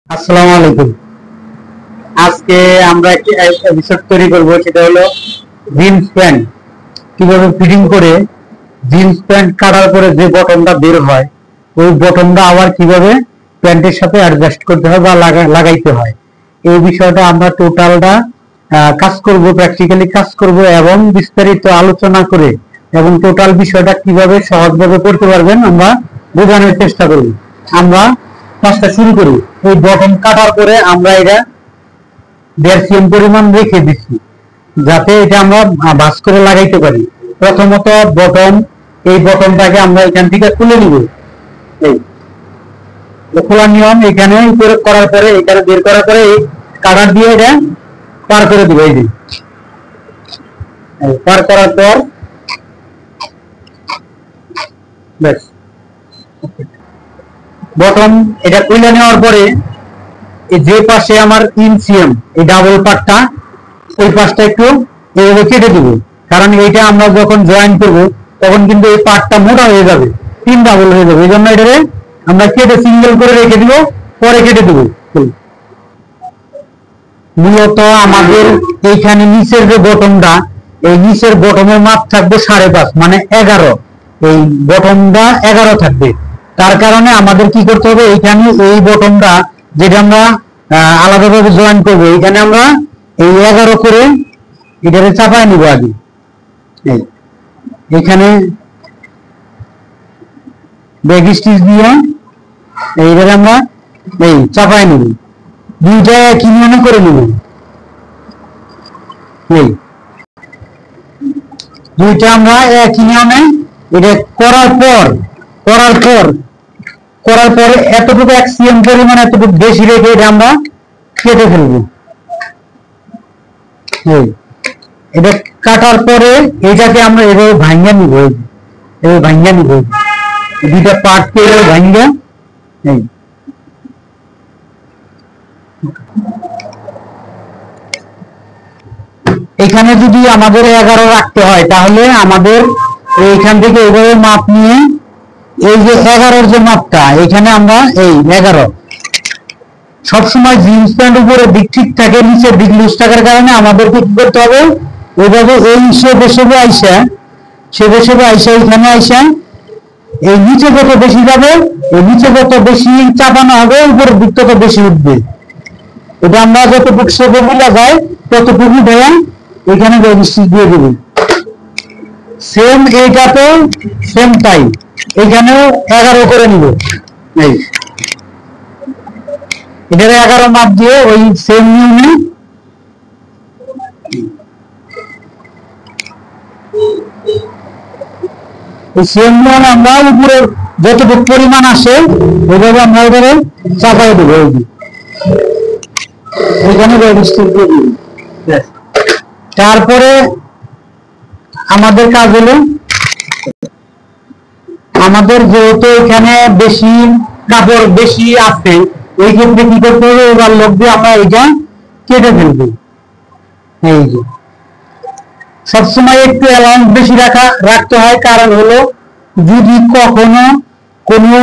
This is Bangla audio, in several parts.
আসসালামু আলাইকুম। আজকে আমরা একটি এপিসোড তৈরি করব, সেটা হলো জিন্স প্যান্ট কিভাবে ফিটিং করে জিন্স প্যান্ট কাটার পরে যে বটনটা বের হয় ওই বটনটা আবার কিভাবে প্যান্টের সাথে অ্যাডজাস্ট করতে হয় বা লাগাইতে হয়। এই বিষয়টা আমরা টোটালটা কাজ করব, প্র্যাকটিক্যালি কাজ করব এবং বিস্তারিত আলোচনা করে এবং টোটাল বিষয়টা কিভাবে সহজভাবে করতে পারবেন আমরা বোঝানোর চেষ্টা করব। আমরা কাজটা শুরু করি। এই বটন কাটার পরে আমরা এটা 1.5 cm পরিমাণ রেখে দিচ্ছি যাতে এটা আমরা ভাঁজ করে লাগাইতে পারি। প্রথমত এই বটনটাকে আমরা এখান থেকে খুলে নিব। এই খোলার নিয়ম এখানে উপরে করার পরে এখানে বের করার পরে এই কাটার দিয়ে এটা পার করে দিব। এই যে পার করার পর ব্যাস বটন এটা খুলে নেওয়ার পরে যে পাশে আমার ইনসিএম এই ডাবল পার্টটা ওই পাশটা একটু এইভাবে কেটে দিব, কারণ এইটা আমরা যখন জয়েন করব তখন কিন্তু এই পার্টটা মোটা হয়ে যাবে, 3 ডাবল হয়ে যাবে। এই জন্য এটাকে আমরা কেটে সিঙ্গেল করে রেখে দিব, পরে কেটে দেব। মূলত আমাদের এইখানে নিচের যে বটনটা, এই নিচের বটনের মাপ থাকবে 5.5 মানে 11। এই বটনটা 11 থাকবে। তার কারণে আমাদের কি করতে হবে, এইখানে এই বটনটা যেটা আমরা আলাদাভাবে জয়েন করবো, এখানে আমরা এই 11 করে এটাকে চাপায় নিব আগে। এখানে ব্যাক স্টিচ দিয়ে এইভাবে আমরা এই চাপায় নিব, দুইটা একই নিয়মে করে নিব। এই দুইটা আমরা একই নিয়মে এটা করার পরে এতটুকু 1 cm পরিমাণ এতটুকু বেশি রেখে এটা আমরা কেটে ফেলবো। এটা কাটার পরে এটাকে আমরা এভাবে ভাঙ্গা নিব, এভাবে ভাঙ্গা নিব, দুইটা পার্ট করে ভাঙ্গা। এখানে যদি আমাদের 11 রাখতে হয় তাহলে আমাদের এইখান থেকে এইভাবে মাপ নিয়ে এই যে 11 যে মাপটা এখানে আমরা এই 11 সবসময় জিন্স প্যান্ট উপরের দিক ঠিক থাকে, নিচের দিক লুজ থাকার কারণে আমাদেরকে কি করতে হবে, ওইভাবে এই সেবে আইসা এখানে আইসা এই নিচে যত বেশি যাবে, এই নিচে যত বেশি চাপানো হবে উপরের দিক তত বেশি উঠবে। এটা আমরা যতটুকু সেবে মিলা যায় ততটুকু দেয়া এখানে রেজিস্ট্রি দিয়ে দেবেন। সেম এইটাতে সেম তাই, এখানেও 11 করে নিব। এই এটার 11 মাপ দিয়ে ওই সেম নিয়মে আমরা উপরে যতটুকু পরিমাণ আসে ওইভাবে আমরা এবারে চাপাই দেবো। এখানে রেজিস্ট্রি দিয়ে দিব। তারপরে আমাদের কাজ হলো, আমাদের যেহেতু এখানে বেশি কাপড় বেশি আছে এই ক্ষেত্রে কি করতে হবে, এবার লোক দিয়ে আমরা এটা কেটে ফেলবো। এই যে সবসময় একটু অ্যালাউন্স বেশি রাখতে হয়, কারণ হলো যদি কখনো কোনো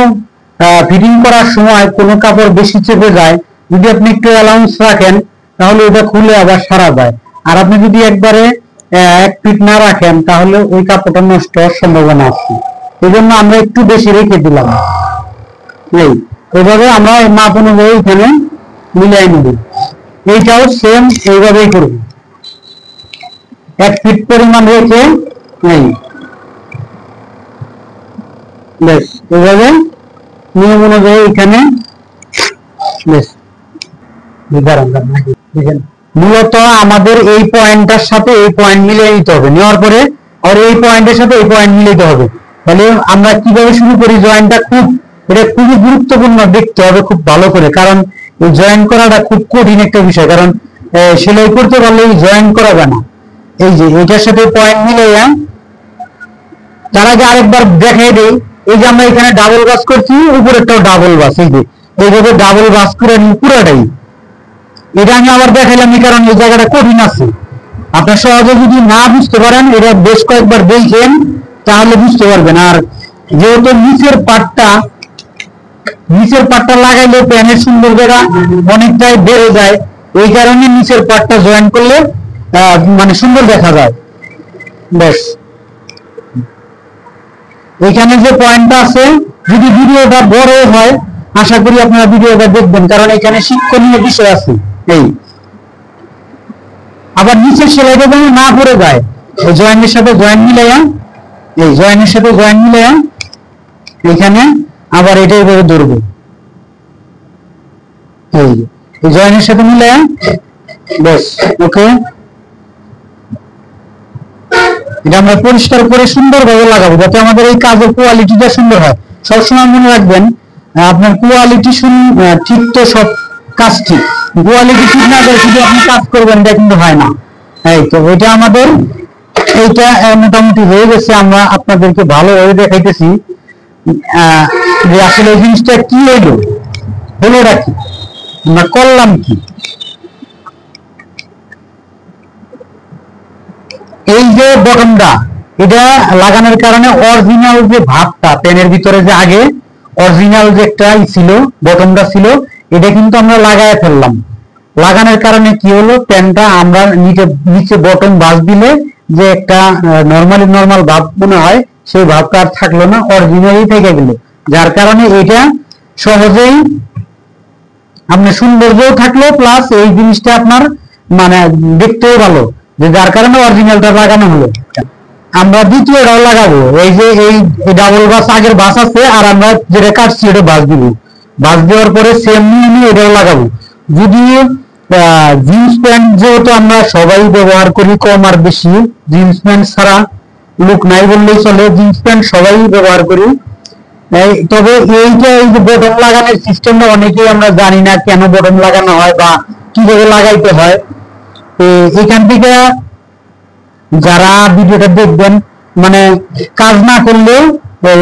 ফিটিং করার সময় কোনো কাপড় বেশি চেপে যায়, যদি আপনি একটু অ্যালাউন্স রাখেন তাহলে ওটা খুলে আবার সারা যায়। আর আপনি যদি একবারে 1 ফিট না রাখেন তাহলে ওই কাপড়টা নষ্ট হওয়ার সম্ভাবনা আছে। এই জন্য আমরা একটু বেশি রেখে দিলাম। এইভাবে আমরা মাপ অনুযায়ী এখানে মিলাই নেব। এইটাও সেম এইভাবেই করব, 1 ফিট পরিমাণ রেখে বেশ এইভাবে নিয়ম অনুযায়ী এখানে বেশ। মূলত আমাদের এই পয়েন্টটার সাথে এই পয়েন্ট মিলিয়ে নিতে হবে, নেওয়ার পরে আর এই পয়েন্টের সাথে এই পয়েন্ট মিলাইতে হবে। তাহলে আমরা কিভাবে শুরু করি, জয়েন্টটা খুবই গুরুত্বপূর্ণ দেখতে হবে খুব ভালো করে, কারণ এই জয়েন করাটা খুব কঠিন একটা বিষয়, কারণ সেলাই করতে পারলে জয়েন করা যায় না। এই যে এটার সাথে পয়েন্ট মিলাইয়া তার আগে আরেকবার দেখাই দেই। এই যে আমরা এখানে ডাবল বাস করছি, উপরেরটাও ডাবল বাস, এই যে এইভাবে ডাবল বাস করে নিই পুরোটাই। এটা আমি আবার দেখাইলাম এই কারণ এই জায়গাটা কঠিন আছে। আপনার সহজে যদি না বুঝতে পারেন, এটা বেশ কয়েকবার দেখেন তাহলে বুঝতে পারবেন। আর যেহেতু নিচের পার্টটা নিচের পাটটা লাগাইলে প্যানের সৌন্দর্যটা অনেকটাই বেড়ে যায়, এই কারণে নিচের পাটটা জয়েন করলে মানে সুন্দর দেখা যায়। বেশ, এখানে যে পয়েন্টটা আছে, যদি ভিডিওটা বড় হয় আশা করি আপনারা ভিডিওটা দেখবেন, কারণ এখানে শিক্ষণীয় বিষয় আছে। এই আবার নিচের সেলাইটা যেন না পড়ে যায়, এই জয়েন্টের সাথে জয়েন্ট মিলাইয়া, এই জয়েন্টের সাথে জয়েন্ট মিলাইয়া এখানে আবার এটা এইভাবে ধরবো, এই জয়েন্টের সাথে মিলাইয়া। বেশ, ওকে, এটা আমরা পরিষ্কার করে সুন্দরভাবে লাগাবো যাতে আমাদের এই কাজের কোয়ালিটিটা সুন্দর হয়। সবসময় মনে রাখবেন আপনার কোয়ালিটি ঠিক তো সব কাজ ঠিক, কোয়ালিটি ঠিক না করে শুধু আপনি কাজ করবেন এটা কিন্তু হয় না। এই তো এটা আমাদের এইটা মোটামুটি হয়ে গেছে। আমরা আপনাদেরকে ভালোভাবে দেখাইতেছি যে আসলে এই জিনিসটা কি হলোটা কি, আমরা করলাম কি। এই যে বটমটা, এটা লাগানোর কারণে অরিজিনাল যে ভাবটা পেনের ভিতরে যে আগে অরিজিনাল যে একটা ছিল বটমটা ছিল, এটা কিন্তু আমরা লাগায় ফেললাম। লাগানোর কারণে কি হলো, পেনটা আমরা নিচে বটম বাস দিলে যে একটা নর্মাল ভাব মনে হয়, সেই ভাবটা আর থাকলো না, অরিজিনালি থেকে গেল। যার কারণে এটা সহজেই আপনার সৌন্দর্যও থাকলো, প্লাস এই জিনিসটা আপনার মানে দেখতেও ভালো, যে যার কারণে অরিজিনালটা লাগানো হলো। আমরা দ্বিতীয়টাও লাগাবো, এই যে এই ডাবল বাস আগের বাস আছে, আর আমরা যেটা কাটছি এটা বাস দিব। বাস দেওয়ার পরে সেম নিয়ে এটাও লাগাবো। যদি জিন্স প্যান্ট যেহেতু আমরা সবাই ব্যবহার করি কম আর বেশি, জিন্স প্যান্ট ছাড়া লুক নাই বললেই চলে, জিন্স প্যান্ট সবাই ব্যবহার করি। তবে এইটা এই যে বটন লাগানোর সিস্টেমটা অনেকেই আমরা জানি না কেন বটন লাগানো হয় বা কিভাবে লাগাইতে হয়। এখান থেকে যারা ভিডিওটা দেখবেন মানে কাজ না করলেও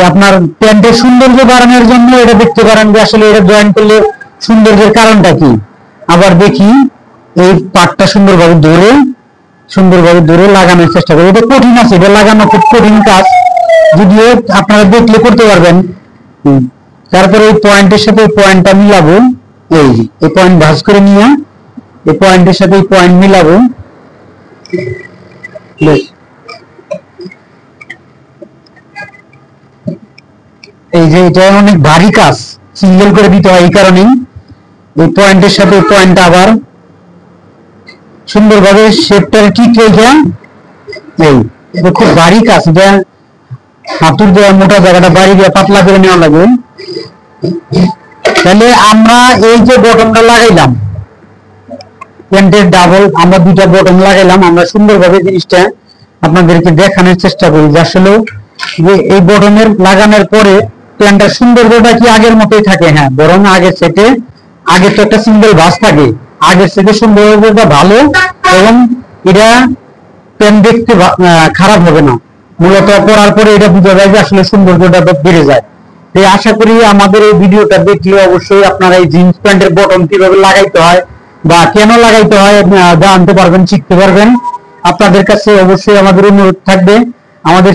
আপনার প্যান্টের সৌন্দর্য বাড়ানোর জন্য এটা দেখতে পারেন যে আসলে এটা জয়েন করলে সৌন্দর্যের কারণটা কি। আবার দেখি এই পাটটা সুন্দরভাবে ধরে লাগানোর চেষ্টা করি। এটা কঠিন আছে, এটা লাগানো খুব কঠিন কাজ, যদিও আপনারা দেখলে করতে পারবেন। তারপরে এই পয়েন্টের সাথে এই পয়েন্টটা মিলাবো, এই পয়েন্ট ভাঁজ করে নিয়ে এই পয়েন্টের সাথে এই পয়েন্ট মিলাবো। এই যে এটা অনেক ভারী কাজ, সিঙ্গেল করে দিতে হয়, এই কারণেই এই পয়েন্টের সাথে পয়েন্ট আবার সুন্দরভাবে শেপটা ঠিক রেখে, এই এটা খুব ভারী কাজ, এটা হাতুর দেওয়া মোটা জায়গাটা বাড়ি দিয়ে পাতলা করে নেওয়া লাগবে। তাহলে আমরা এই যে বটনটা লাগাইলাম প্যান্টের ডাবল, আমরা দুইটা বটন লাগাইলাম, আমরা সুন্দরভাবে জিনিসটা আপনাদেরকে দেখানোর চেষ্টা করি যে আসলে যে এই বটনের লাগানোর পরে প্যান্টটার সৌন্দর্যটা কি আগের মতোই থাকে। হ্যাঁ, বরং আগের সেটে আগে তো একটা সিঙ্গেল ভাঁজ থাকে, আগের সেটে সৌন্দর্যটা ভালো এবং এটা প্যান্ট দেখতে খারাপ হবে না। মূলত পরার পরে এটা বুঝা যায় যে আসলে সৌন্দর্যটা বেড়ে যায়। তাই আশা করি আমাদের এই ভিডিওটা দেখলে অবশ্যই আপনারা এই জিন্স প্যান্টের বটন কিভাবে লাগাইতে হয় বা কেন লাগাইতে হয় জানতে পারবেন, শিখতে পারবেন। আপনাদের কাছে অবশ্যই আমাদের অনুরোধ থাকবে আমাদের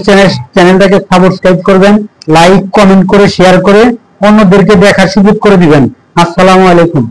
চ্যানেলটাকে সাবস্ক্রাইব করবেন, লাইক কমেন্ট করে শেয়ার করে অন্যদেরকে দেখার সুযোগ করে দিবেন। আসসালামু আলাইকুম।